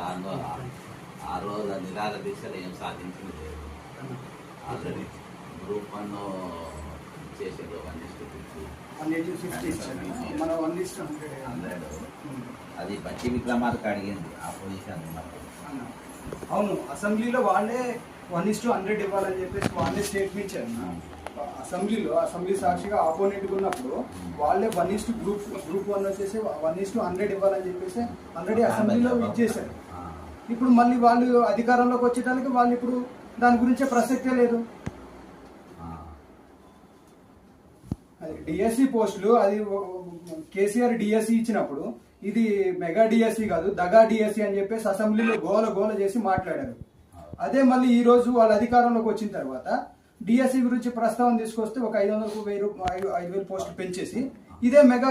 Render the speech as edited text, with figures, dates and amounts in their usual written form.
ఆ రోజు నిరాహార దీక్షలు ఏం సాధించింది లేదు. ఆల్రెడీ గ్రూప్ 1 చేసేది 1:50 అది బట్టి విక్రమార్క అడిగింది ఆ పొజిషన్. అవును, అసెంబ్లీలో వాళ్ళే 1:100 ఇవ్వాలని చెప్పేసి వాళ్ళే స్టేట్మెంట్ ఇచ్చారు. అసెంబ్లీలో అసెంబ్లీ సాక్షిగా ఆపోనెంట్ ఉన్నప్పుడు వాళ్ళే గ్రూప్ 1 వచ్చేసి 1:100 ఇవ్వాలని చెప్పేసి ఆల్రెడీ అసెంబ్లీలో ఇచ్చేసారు. ఇప్పుడు మళ్ళీ వాళ్ళు అధికారంలోకి వచ్చేటానికి వాళ్ళు ఇప్పుడు దాని గురించే ప్రసక్తే లేదు. అది డిఎస్సి పోస్టులు, అది కేసీఆర్ డిఎస్సి ఇచ్చినప్పుడు ఇది మెగా డిఎస్సి కాదు దగా డిఎస్సి అని చెప్పేసి అసెంబ్లీలో గోల చేసి మాట్లాడారు. అదే మళ్ళీ ఈ రోజు వాళ్ళ అధికారంలోకి వచ్చిన తర్వాత డిఎస్సి గురించి ప్రస్తావన తీసుకొస్తే ఒక 500,000 పోస్టులు పెంచేసి ఇదే మెగా